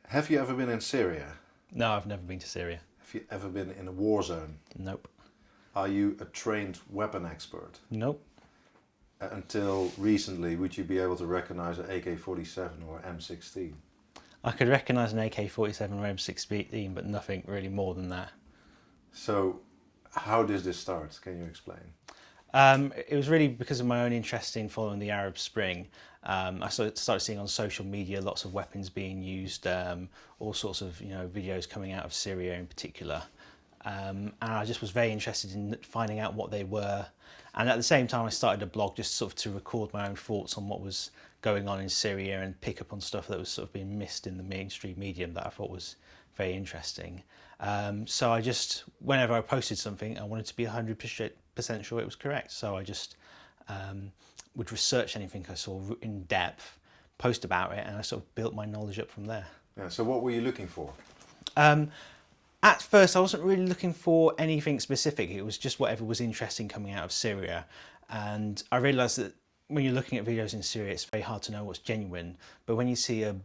Have you ever been in Syria? No, I've never been to Syria. Have you ever been in a war zone? Nope. Are you a trained weapon expert? Nope. Until recently, would you be able to recognize an AK-47 or M16? I could recognise an AK-47 or M16, but nothing really more than that. So, how does this start? Can you explain? It was really because of my own interest in following the Arab Spring. I started seeing on social media lots of weapons being used, all sorts of videos coming out of Syria in particular, and I just was very interested in finding out what they were. And at the same time, I started a blog just sort of to record my own thoughts on what was going on in Syria and pick up on stuff that was sort of being missed in the mainstream medium that I thought was very interesting. So I just, whenever I posted something, I wanted to be 100% sure it was correct. So I just would research anything I saw in depth, post about it, and I sort of built my knowledge up from there. Yeah, so what were you looking for? At first, I wasn't really looking for anything specific. It was just whatever was interesting coming out of Syria. And I realised that when you're looking at videos in Syria, it's very hard to know what's genuine. But when you see a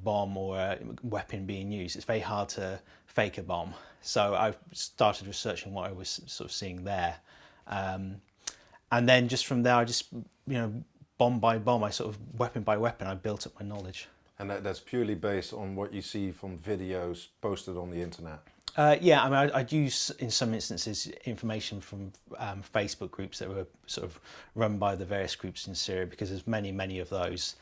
bomb or a weapon being used, it's very hard to fake a bomb. So I started researching what I was sort of seeing there. And then just from there, I just, bomb by bomb, I sort of weapon by weapon, I built up my knowledge. And that's purely based on what you see from videos posted on the internet? Yeah, I mean, I'd use, in some instances, information from Facebook groups that were sort of run by the various groups in Syria, because there's many of those.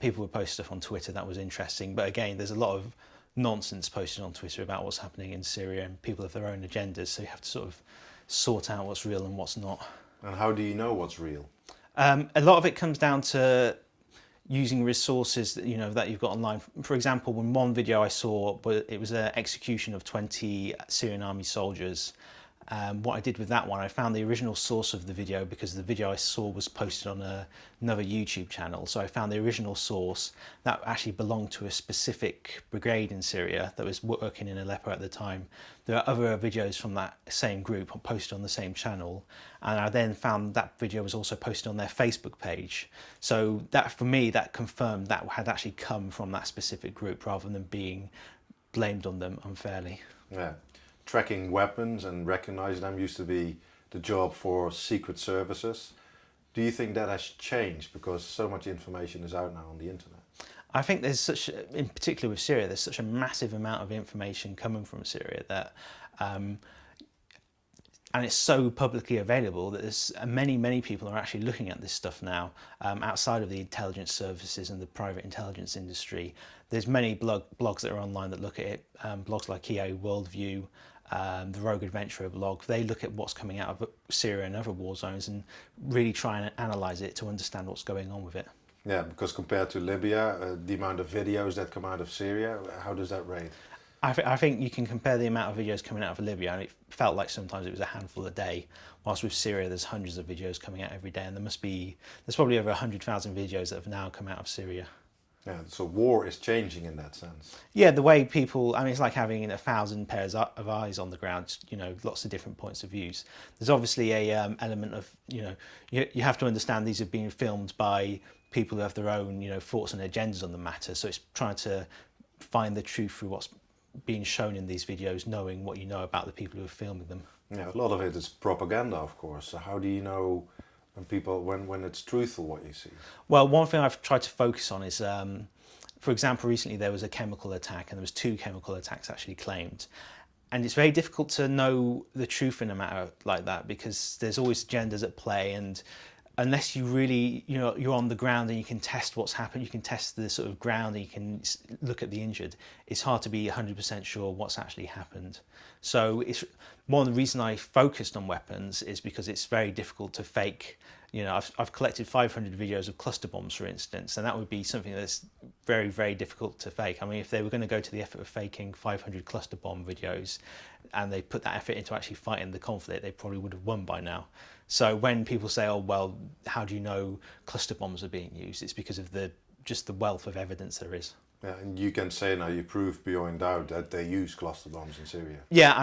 People would post stuff on Twitter that was interesting, but again, there's a lot of nonsense posted on Twitter about what's happening in Syria, and people have their own agendas, so you have to sort of sort out what's real and what's not. And how do you know what's real? A lot of it comes down to using resources that you've got online. For example, in one video I saw, it was an execution of 20 Syrian army soldiers. What I did with that one, I found the original source of the video because the video I saw was posted on another YouTube channel. So I found the original source that actually belonged to a specific brigade in Syria that was working in Aleppo at the time. There are other videos from that same group posted on the same channel. And I then found that video was also posted on their Facebook page. So that, for me, that confirmed that had actually come from that specific group rather than being blamed on them unfairly. Yeah. Tracking weapons and recognizing them used to be the job for secret services. Do you think that has changed because so much information is out now on the internet? I think there's such, in particular with Syria, there's such a massive amount of information coming from Syria that, and it's so publicly available that there's many people are actually looking at this stuff now, outside of the intelligence services and the private intelligence industry. There's many blogs that are online that look at it, blogs like EA Worldview, the Rogue Adventurer blog. They look at what's coming out of Syria and other war zones and really try and analyse it to understand what's going on with it. Yeah, because compared to Libya, the amount of videos that come out of Syria, how does that rate? I think you can compare the amount of videos coming out of Libya, and it felt like sometimes it was a handful a day, whilst with Syria there's hundreds of videos coming out every day, and there's probably over 100,000 videos that have now come out of Syria. Yeah, so war is changing in that sense. Yeah, the way people, it's like having 1,000 pairs of eyes on the ground, lots of different points of views. There's obviously a element of, you have to understand these are being filmed by people who have their own, thoughts and agendas on the matter. So it's trying to find the truth through what's being shown in these videos, knowing what you know about the people who are filming them. Yeah, a lot of it is propaganda, of course. So how do you know when it's truthful what you see? Well, one thing I've tried to focus on is, for example, recently there was a chemical attack, and there was 2 chemical attacks actually claimed. And it's very difficult to know the truth in a matter like that because there's always agendas at play, and unless you really, you're on the ground and you can test what's happened, you can test the sort of ground and you can look at the injured, it's hard to be 100% sure what's actually happened. So it's one of the reasons I focused on weapons is because it's very difficult to fake. I've collected 500 videos of cluster bombs, for instance, and that would be something that's very difficult to fake. If they were going to go to the effort of faking 500 cluster bomb videos and they put that effort into actually fighting the conflict, they probably would have won by now. So when people say, oh, well, how do you know cluster bombs are being used? It's because of just the wealth of evidence there is. Yeah, and you can say now you prove beyond doubt that they use cluster bombs in Syria. Yeah,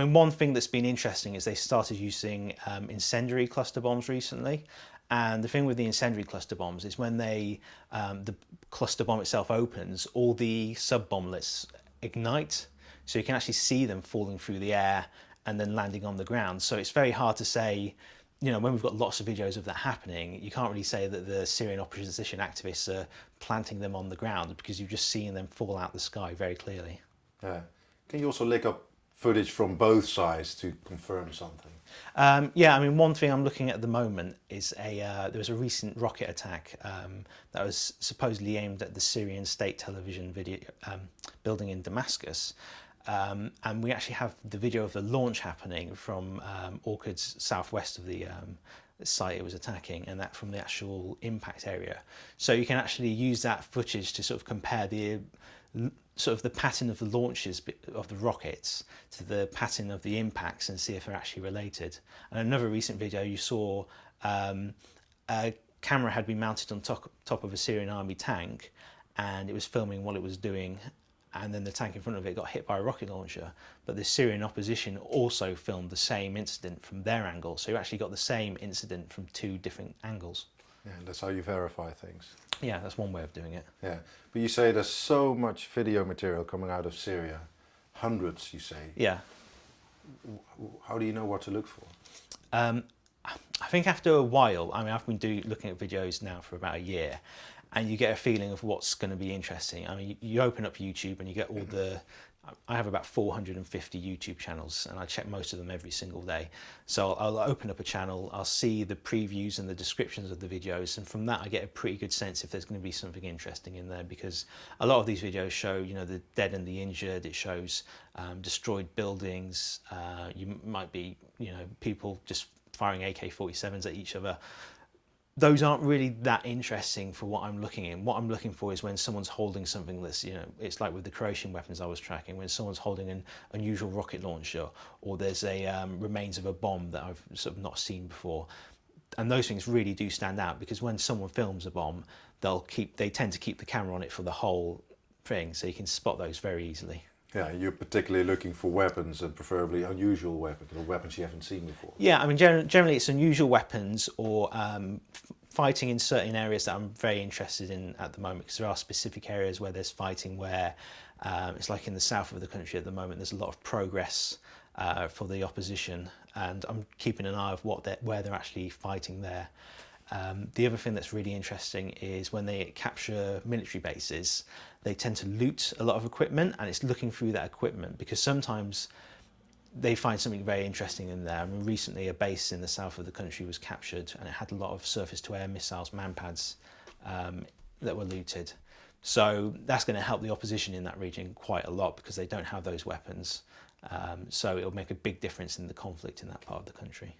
one thing that's been interesting is they started using incendiary cluster bombs recently, And the thing with the incendiary cluster bombs is when the cluster bomb itself opens, all the sub-bomblets ignite. So you can actually see them falling through the air and then landing on the ground. So it's very hard to say, when we've got lots of videos of that happening, you can't really say that the Syrian opposition activists are planting them on the ground, because you've just seen them fall out the sky very clearly. Yeah. Can you also look up footage from both sides to confirm something? One thing I'm looking at the moment is there was a recent rocket attack that was supposedly aimed at the Syrian state television video building in Damascus. And we actually have the video of the launch happening from Orchard's southwest of the site it was attacking, and that from the actual impact area. So you can actually use that footage to sort of compare the pattern of the launches of the rockets to the pattern of the impacts and see if they're actually related. And another recent video you saw, a camera had been mounted on top of a Syrian army tank, and it was filming what it was doing, and then the tank in front of it got hit by a rocket launcher. But the Syrian opposition also filmed the same incident from their angle, so you actually got the same incident from two different angles. Yeah, that's how you verify things. Yeah, that's one way of doing it. Yeah, but you say there's so much video material coming out of Syria, hundreds, you say. Yeah. How do you know what to look for? I think after a while, I've been looking at videos now for about a year, and you get a feeling of what's going to be interesting. You open up YouTube and you get all I have about 450 YouTube channels, and I check most of them every single day. So I'll open up a channel, I'll see the previews and the descriptions of the videos, and from that I get a pretty good sense if there's going to be something interesting in there, because a lot of these videos show, the dead and the injured. It shows destroyed buildings. You might be, people just firing AK-47s at each other. Those aren't really that interesting for what I'm looking in. What I'm looking for is when someone's holding something that's, it's like with the Croatian weapons I was tracking, when someone's holding an unusual rocket launcher, or there's a remains of a bomb that I've sort of not seen before. And those things really do stand out, because when someone films a bomb, they tend to keep the camera on it for the whole thing, so you can spot those very easily. Yeah, you're particularly looking for weapons, and preferably unusual weapons, or weapons you haven't seen before. Yeah, generally it's unusual weapons, or fighting in certain areas that I'm very interested in at the moment, because there are specific areas where there's fighting where it's like in the south of the country at the moment, there's a lot of progress for the opposition, and I'm keeping an eye of where they're actually fighting there. The other thing that's really interesting is when they capture military bases, they tend to loot a lot of equipment, and it's looking through that equipment, because sometimes they find something very interesting in there. Recently a base in the south of the country was captured, and it had a lot of surface-to-air missiles, manpads, that were looted. So that's going to help the opposition in that region quite a lot, because they don't have those weapons. So it'll make a big difference in the conflict in that part of the country.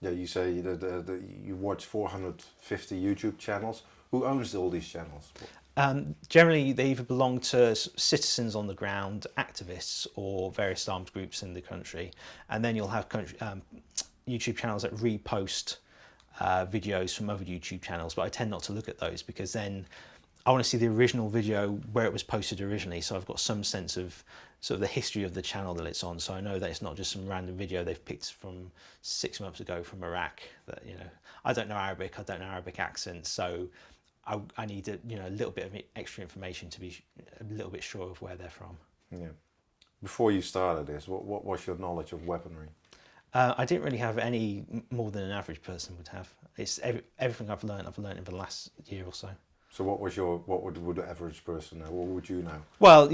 Yeah, you say that you watch 450 YouTube channels. Who owns all these channels? Generally, they either belong to citizens on the ground, activists, or various armed groups in the country. And then you'll have YouTube channels that repost videos from other YouTube channels, but I tend not to look at those, because then I want to see the original video where it was posted originally, so I've got some sense of sort of the history of the channel that it's on, so I know that it's not just some random video they've picked from 6 months ago from Iraq. That I don't know Arabic, I don't know Arabic accents, so I need a little bit of extra information to be a little bit sure of where they're from. Yeah. Before you started this, what was your knowledge of weaponry? I didn't really have any more than an average person would have. It's everything I've learned in the last year or so. So what would the average person know? What would you know? Well,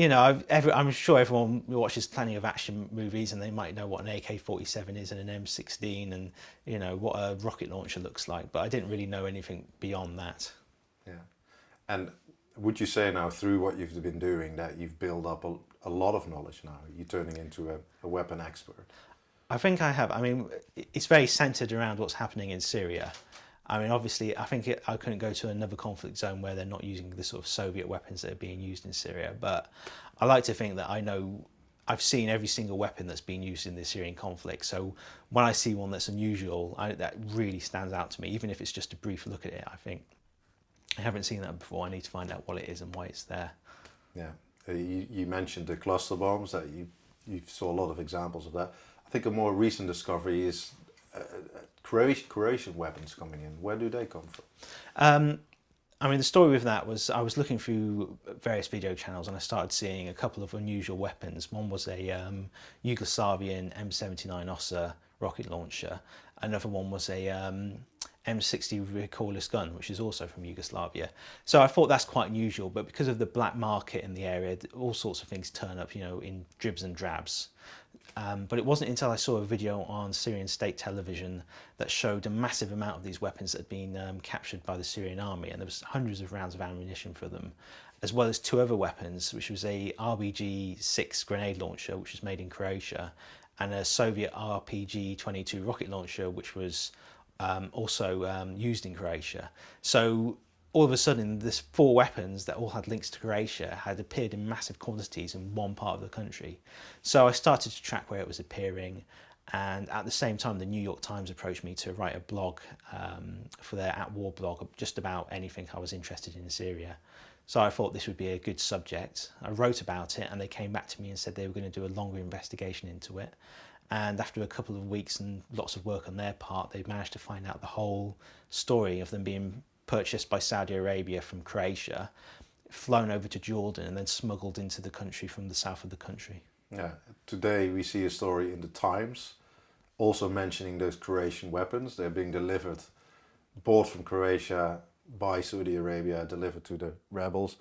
I'm sure everyone watches plenty of action movies, and they might know what an AK-47 is and an M16, and what a rocket launcher looks like. But I didn't really know anything beyond that. Yeah. And would you say now, through what you've been doing, that you've built up a lot of knowledge now? You're turning into a weapon expert. I think I have. It's very centered around what's happening in Syria. Obviously, I think I couldn't go to another conflict zone where they're not using the sort of Soviet weapons that are being used in Syria. But I like to think that I've seen every single weapon that's been used in the Syrian conflict. So when I see one that's unusual, that really stands out to me, even if it's just a brief look at it. I think I haven't seen that before. I need to find out what it is and why it's there. Yeah, you mentioned the cluster bombs. That you saw a lot of examples of that. I think a more recent discovery is Croatian weapons coming in. Where do they come from? I mean, the story with that was I was looking through various video channels and I started seeing a couple of unusual weapons. One was a Yugoslavian M79 Ossa rocket launcher. Another one was a M60 recoilless gun, which is also from Yugoslavia. So I thought that's quite unusual, but because of the black market in the area, all sorts of things turn up, in dribs and drabs. But it wasn't until I saw a video on Syrian state television that showed a massive amount of these weapons that had been captured by the Syrian army, and there was hundreds of rounds of ammunition for them, as well as two other weapons, which was a RPG-6 grenade launcher, which was made in Croatia, and a Soviet RPG-22 rocket launcher, which was also used in Croatia. So all of a sudden, this 4 weapons that all had links to Croatia had appeared in massive quantities in one part of the country. So I started to track where it was appearing, and at the same time, the New York Times approached me to write a blog for their At War blog, just about anything I was interested in Syria. So I thought this would be a good subject. I wrote about it, and they came back to me and said they were going to do a longer investigation into it. And after a couple of weeks and lots of work on their part, they managed to find out the whole story of them being purchased by Saudi Arabia from Croatia, flown over to Jordan, and then smuggled into the country from the south of the country. Yeah. Today we see a story in the Times also mentioning those Croatian weapons. They're being delivered, bought from Croatia by Saudi Arabia, delivered to the rebels.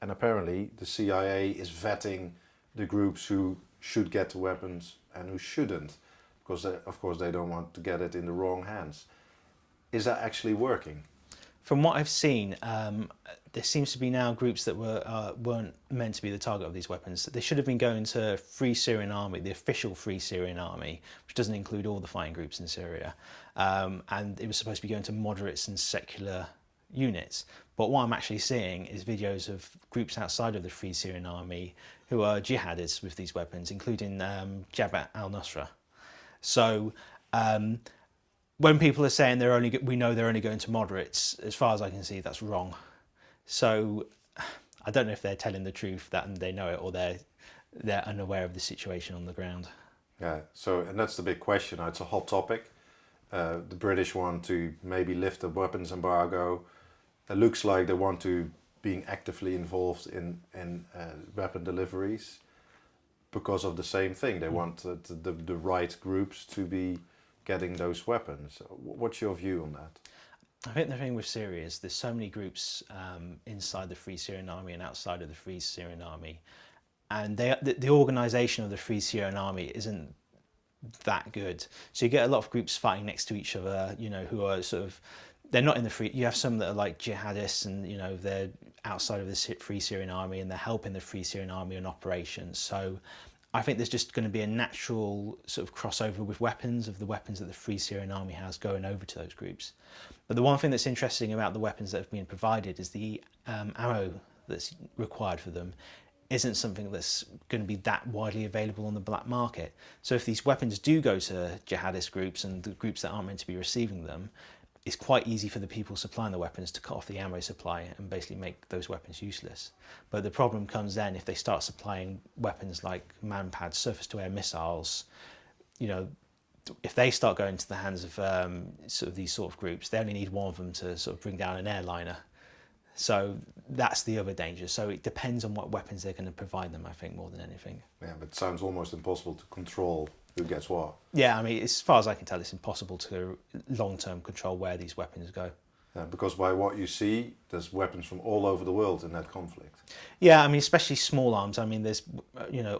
And apparently the CIA is vetting the groups who should get the weapons and who shouldn't, because of course they don't want to get it in the wrong hands. Is that actually working? From what I've seen, there seems to be now groups that weren't meant to be the target of these weapons. They should have been going to Free Syrian Army, the official Free Syrian Army, which doesn't include all the fighting groups in Syria. And it was supposed to be going to moderates and secular units. But what I'm actually seeing is videos of groups outside of the Free Syrian Army who are jihadists with these weapons, including Jabhat al-Nusra. So when people are saying we know they're only going to moderates, as far as I can see, that's wrong. So I don't know if they're telling the truth that they know it, or they're unaware of the situation on the ground. Yeah. So, and that's the big question. It's a hot topic. The British want to maybe lift the weapons embargo. It looks like they want to being actively involved in weapon deliveries because of the same thing. They want the right groups to be getting those weapons. What's your view on that? I think the thing with Syria is there's so many groups inside the Free Syrian Army and outside of the Free Syrian Army, and the organisation of the Free Syrian Army isn't that good. So you get a lot of groups fighting next to each other, who are sort of, they're not in the free. You have some that are like jihadists, and they're outside of the Free Syrian Army, and they're helping the Free Syrian Army on operations. So I think there's just going to be a natural sort of crossover with weapons, of the weapons that the Free Syrian Army has going over to those groups. But the one thing that's interesting about the weapons that have been provided is the ammo that's required for them isn't something that's going to be that widely available on the black market. So if these weapons do go to jihadist groups and the groups that aren't meant to be receiving them, it's quite easy for the people supplying the weapons to cut off the ammo supply and basically make those weapons useless. But the problem comes then if they start supplying weapons like man-pad surface-to-air missiles. If they start going to the hands of these sort of groups, they only need one of them to sort of bring down an airliner. So that's the other danger. So it depends on what weapons they're going to provide them, I think, more than anything. Yeah, but it sounds almost impossible to control who gets what. Yeah, I mean, as far as I can tell, it's impossible to long-term control where these weapons go. Yeah, because by what you see, there's weapons from all over the world in that conflict. Yeah, I mean, especially small arms. I mean, there's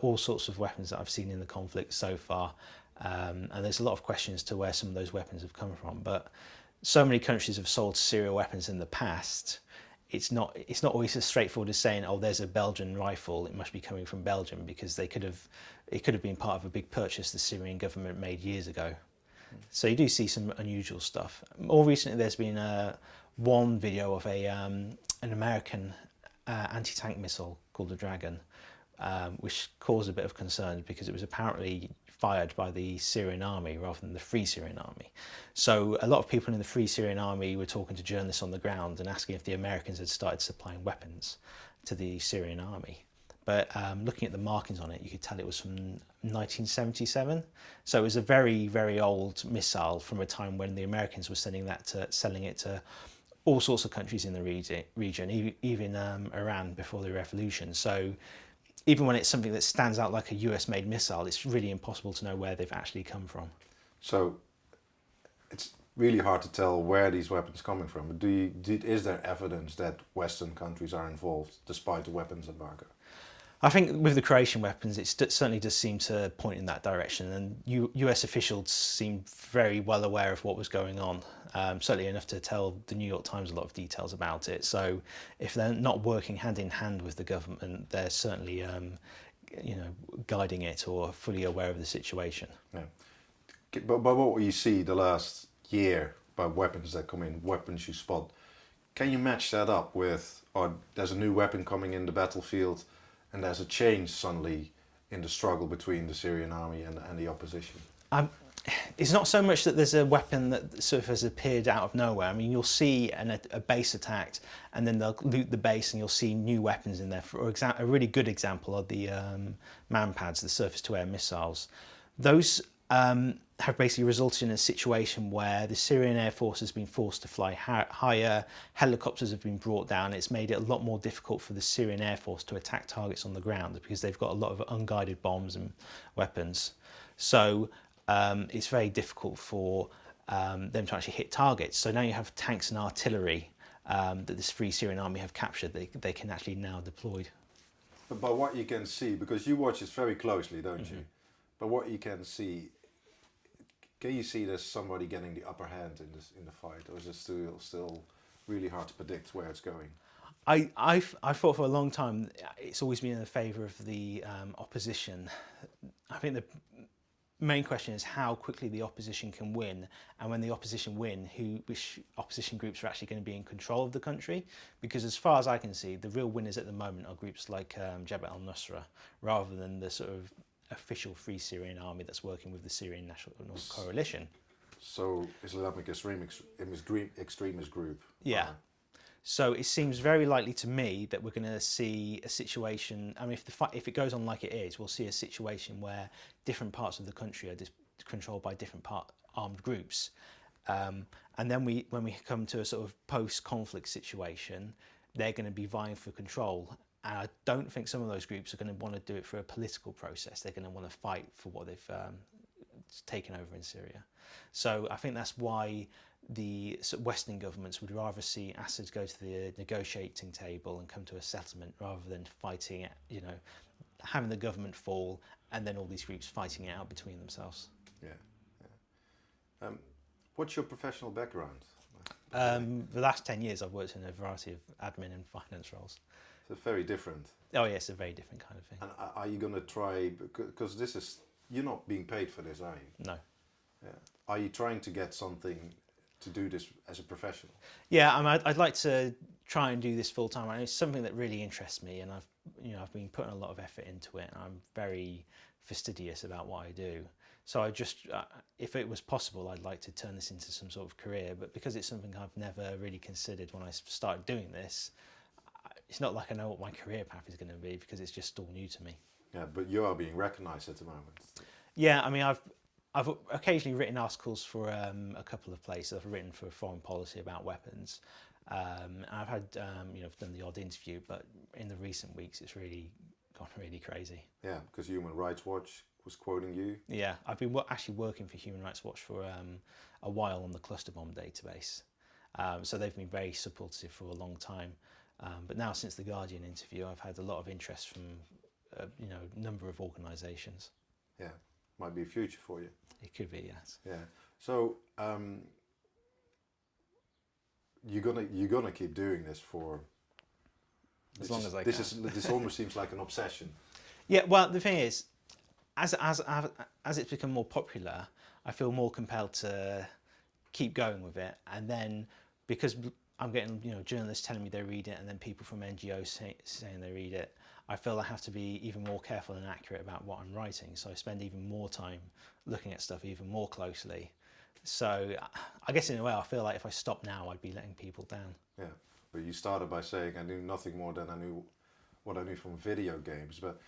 all sorts of weapons that I've seen in the conflict so far, and there's a lot of questions to where some of those weapons have come from. But so many countries have sold Syria weapons in the past. It's not always as straightforward as saying, oh, there's a Belgian rifle, it must be coming from Belgium, because it could have been part of a big purchase the Syrian government made years ago. So you do see some unusual stuff. More recently, there's been one video of an American anti-tank missile called the Dragon, which caused a bit of concern because it was apparently fired by the Syrian army rather than the Free Syrian Army. So a lot of people in the Free Syrian Army were talking to journalists on the ground and asking if the Americans had started supplying weapons to the Syrian army. But looking at the markings on it, you could tell it was from 1977. So it was a very, very old missile from a time when the Americans were selling it to all sorts of countries in the region, even Iran before the revolution. So even when it's something that stands out like a US-made missile, it's really impossible to know where they've actually come from. So it's really hard to tell where these weapons are coming from. But is there evidence that Western countries are involved despite the weapons embargo? I think with the Croatian weapons, it certainly does seem to point in that direction, and US officials seem very well aware of what was going on, certainly enough to tell the New York Times a lot of details about it. So if they're not working hand in hand with the government, they're certainly guiding it or fully aware of the situation. Yeah. But what you see the last year by weapons that come in, weapons you spot, can you match that up with, or there's a new weapon coming in the battlefield, and there's a change suddenly in the struggle between the Syrian army and the opposition? It's not so much that there's a weapon that sort of has appeared out of nowhere. I mean, you'll see a base attacked, and then they'll loot the base, and you'll see new weapons in there. For example, a really good example are the MANPADS, the surface-to-air missiles. Those have basically resulted in a situation where the Syrian Air Force has been forced to fly higher, helicopters have been brought down. It's made it a lot more difficult for the Syrian Air Force to attack targets on the ground because they've got a lot of unguided bombs and weapons. So it's very difficult for them to actually hit targets. So now you have tanks and artillery that this Free Syrian Army have captured. They can actually now deploy. But what you can see, because you watch this very closely, don't you? But what you can see, can you see there's somebody getting the upper hand in the fight, or is it still really hard to predict where it's going? I've thought for a long time it's always been in favour of the opposition. I think the main question is how quickly the opposition can win, and when the opposition win, which opposition groups are actually going to be in control of the country. Because as far as I can see, the real winners at the moment are groups like Jabhat al-Nusra, rather than the sort of official Free Syrian Army that's working with the Syrian National Coalition. So Islamic extremist group. Yeah. So it seems very likely to me that we're going to see a situation. I mean, if it goes on like it is, we'll see a situation where different parts of the country are controlled by different armed groups, and then when we come to a sort of post-conflict situation, they're going to be vying for control. And I don't think some of those groups are going to want to do it for a political process. They're going to want to fight for what they've taken over in Syria. So I think that's why the Western governments would rather see Assad go to the negotiating table and come to a settlement rather than fighting it, having the government fall and then all these groups fighting it out between themselves. Yeah. What's your professional background? The last 10 years I've worked in a variety of admin and finance roles. So very different. Oh yeah, it's a very different kind of thing. And are you going to try, because you're not being paid for this, are you? No. Yeah. Are you trying to get something to do this as a professional? Yeah, I'd like to try and do this full time. It's something that really interests me, and I've been putting a lot of effort into it, and I'm very fastidious about what I do. So I just, if it was possible, I'd like to turn this into some sort of career. But because it's something I've never really considered when I started doing this, it's not like I know what my career path is going to be because it's just all new to me. Yeah, but you are being recognised at the moment. Yeah, I mean, I've occasionally written articles for a couple of places. I've written for Foreign Policy about weapons. And I've had, I've done the odd interview, but in the recent weeks, it's really gone really crazy. Yeah, because Human Rights Watch was quoting you. Yeah, I've been actually working for Human Rights Watch for a while on the cluster bomb database. So they've been very supportive for a long time. But now, since the Guardian interview, I've had a lot of interest from a number of organisations. Yeah, might be a future for you. It could be, yes. Yeah. So you're gonna keep doing this for as long as I can. This almost seems like an obsession. Yeah. Well, the thing is, as it's become more popular, I feel more compelled to keep going with it, and then because I'm getting journalists telling me they read it, and then people from NGOs saying they read it, I feel I have to be even more careful and accurate about what I'm writing. So I spend even more time looking at stuff even more closely. So I guess in a way I feel like if I stop now, I'd be letting people down. Yeah, but you started by saying I knew nothing more than I knew what I knew from video games, but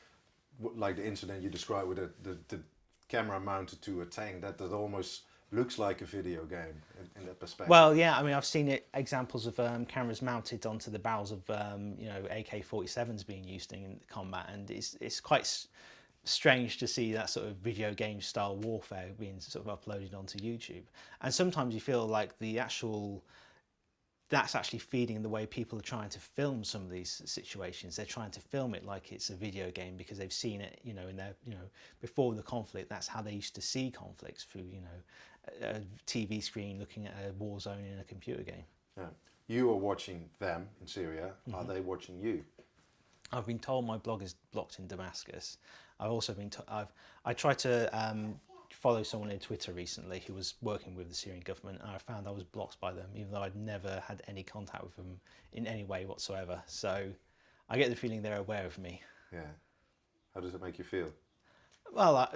like the incident you described with the camera mounted to a tank, that almost looks like a video game in that perspective. Well, yeah, I mean, I've seen examples of cameras mounted onto the barrels of AK-47s being used in combat, and it's quite strange to see that sort of video game style warfare being sort of uploaded onto YouTube. And sometimes you feel like that's actually feeding the way people are trying to film some of these situations. They're trying to film it like it's a video game because they've seen it, in their, before the conflict. That's how they used to see conflicts, through, a TV screen looking at a war zone in a computer game. Yeah. You are watching them in Syria. Are they watching you? I've been told my blog is blocked in Damascus. I've also been I tried to follow someone on Twitter recently who was working with the Syrian government, and I found I was blocked by them, even though I'd never had any contact with them in any way whatsoever. So I get the feeling they're aware of me. Yeah. How does it make you feel? Well,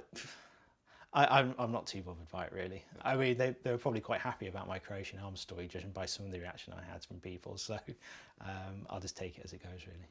I'm not too bothered by it, really. I mean, they were probably quite happy about my Croatian arms story, judging by some of the reaction I had from people. So I'll just take it as it goes, really.